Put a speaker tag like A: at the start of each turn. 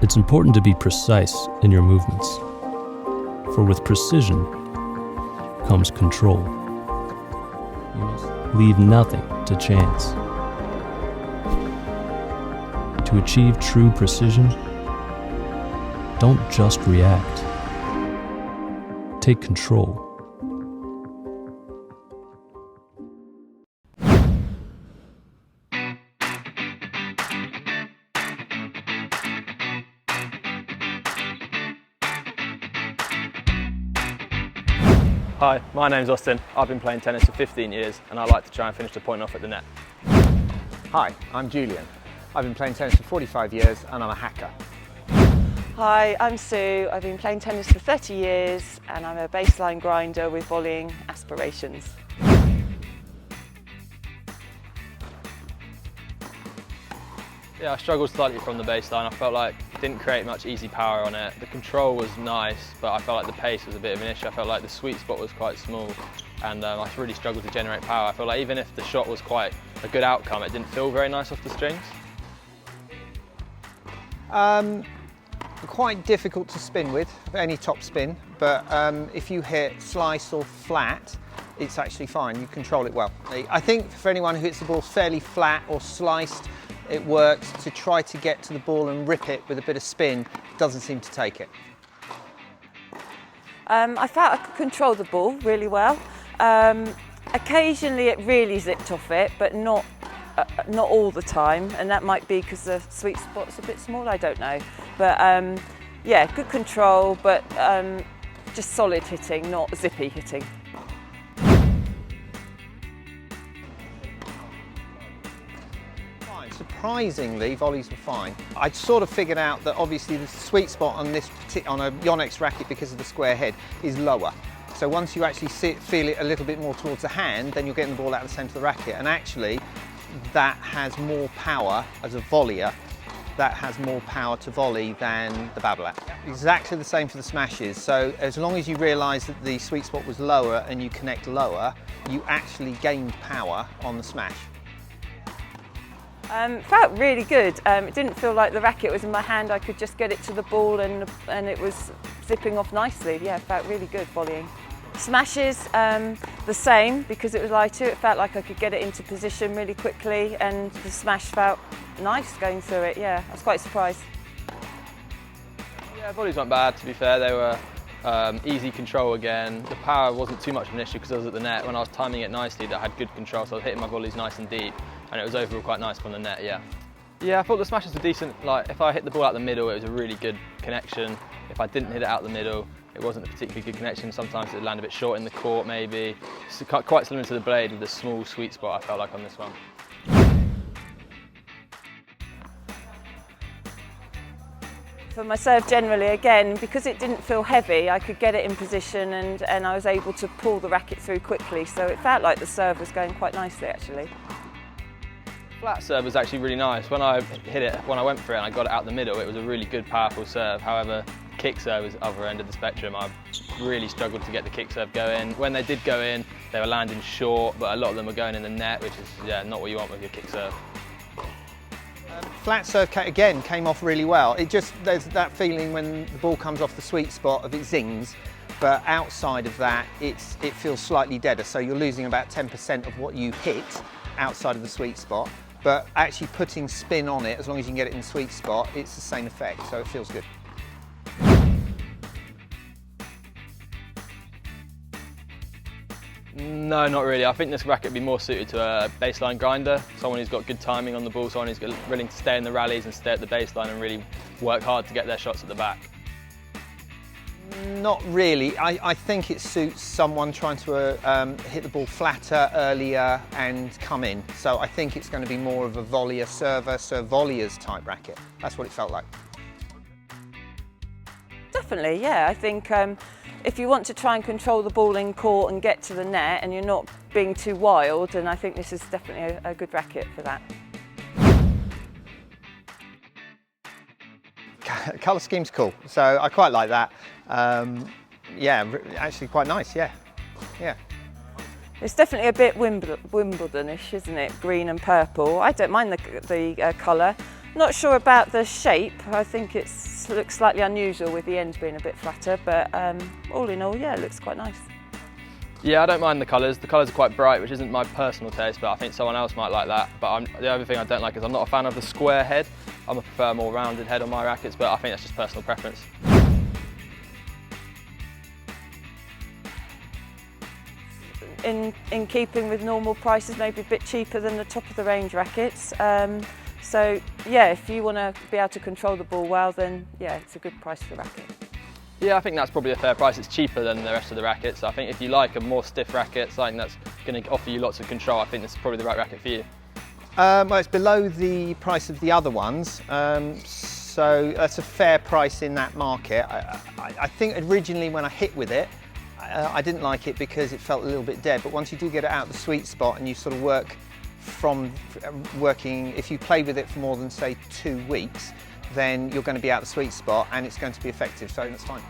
A: It's important to be precise in your movements, for with precision comes control. You must leave nothing to chance. To achieve true precision, don't just react. Take control.
B: Hi, my name's Austin. I've been playing tennis for 15 years and I like to try and finish the point off at the net.
C: Hi, I'm Julian. I've been playing tennis for 45 years and I'm a hacker.
D: Hi, I'm Sue. I've been playing tennis for 30 years and I'm a baseline grinder with volleying aspirations.
B: Yeah, I struggled slightly from the baseline. I felt like it didn't create much easy power on it. The control was nice, but I felt like the pace was a bit of an issue. I felt like the sweet spot was quite small and I really struggled to generate power. I felt like even if the shot was quite a good outcome, it didn't feel very nice off the strings.
C: Quite difficult to spin with, any top spin, but if you hit slice or flat, it's actually fine, you control it well. I think for anyone who hits the ball fairly flat or sliced, it works. To try to get to the ball and rip it with a bit of spin doesn't seem to take it.
D: I felt I could control the ball really well. Occasionally it really zipped off it, but not all the time, and that might be because the sweet spot's a bit small, I don't know. But yeah, good control, but just solid hitting, not zippy hitting.
C: Surprisingly, volleys were fine. I'd sort of figured out that obviously the sweet spot on a Yonex racket, because of the square head, is lower. So once you actually feel it a little bit more towards the hand, then you're getting the ball out of the centre of the racket. And actually, that has more power as a volleyer. That has more power to volley than the babolat. Exactly the same for the smashes. So as long as you realise that the sweet spot was lower and you connect lower, you actually gained power on the smash.
D: Felt really good. It didn't feel like the racket was in my hand. I could just get it to the ball and it was zipping off nicely. Yeah, felt really good volleying. Smashes, the same, because it was lighter. It felt like I could get it into position really quickly and the smash felt nice going through it. Yeah, I was quite surprised.
B: Yeah, volleys weren't bad, to be fair. They were easy control again. The power wasn't too much of an issue because I was at the net. When I was timing it nicely, I had good control, so I was hitting my volleys nice and deep. And it was overall quite nice from the net, yeah. Yeah, I thought the smashes were decent. Like, if I hit the ball out the middle, it was a really good connection. If I didn't hit it out the middle, it wasn't a particularly good connection. Sometimes it would land a bit short in the court, maybe. It's quite similar to the blade with a small sweet spot, I felt like, on this one.
D: For my serve generally, again, because it didn't feel heavy, I could get it in position and I was able to pull the racket through quickly. So it felt like the serve was going quite nicely, actually.
B: Flat serve was actually really nice. When I hit it, when I went for it and I got it out the middle, it was a really good, powerful serve. However, kick serve was the other end of the spectrum. I really struggled to get the kick serve going. When they did go in, they were landing short, but a lot of them were going in the net, which is not what you want with your kick serve.
C: Flat serve, again, came off really well. There's that feeling when the ball comes off the sweet spot of it zings, but outside of that, it feels slightly deader. So you're losing about 10% of what you hit outside of the sweet spot. But actually putting spin on it, as long as you can get it in the sweet spot, it's the same effect, so it feels good.
B: No, not really. I think this racket would be more suited to a baseline grinder, someone who's got good timing on the ball, someone who's willing to stay in the rallies and stay at the baseline and really work hard to get their shots at the back.
C: Not really. I think it suits someone trying to hit the ball flatter, earlier and come in. So I think it's going to be more of a volleyer, server, volleyers type racket. That's what it felt like.
D: Definitely, yeah. I think if you want to try and control the ball in court and get to the net and you're not being too wild, then I think this is definitely a good racket for that.
C: Colour scheme's cool, so I quite like that. Yeah, actually quite nice, yeah.
D: It's definitely a bit Wimbledonish, isn't it? Green and purple. I don't mind the colour. Not sure about the shape. I think it looks slightly unusual with the ends being a bit flatter, but all in all, yeah, it looks quite nice.
B: Yeah, I don't mind the colours. The colours are quite bright, which isn't my personal taste, but I think someone else might like that. But the other thing I don't like is I'm not a fan of the square head. I prefer a more rounded head on my rackets, but I think that's just personal preference.
D: In keeping with normal prices, maybe a bit cheaper than the top of the range rackets. So yeah, if you want to be able to control the ball well, then yeah, it's a good price for the racket.
B: Yeah, I think that's probably a fair price. It's cheaper than the rest of the rackets. I think if you like a more stiff racket, something that's going to offer you lots of control, I think this is probably the right racket for you.
C: Well, it's below the price of the other ones, so that's a fair price in that market. I think originally when I hit with it, I didn't like it because it felt a little bit dead, but once you do get it out of the sweet spot and you sort of working, if you play with it for more than say 2 weeks, then you're going to be out of the sweet spot and it's going to be effective, so that's fine.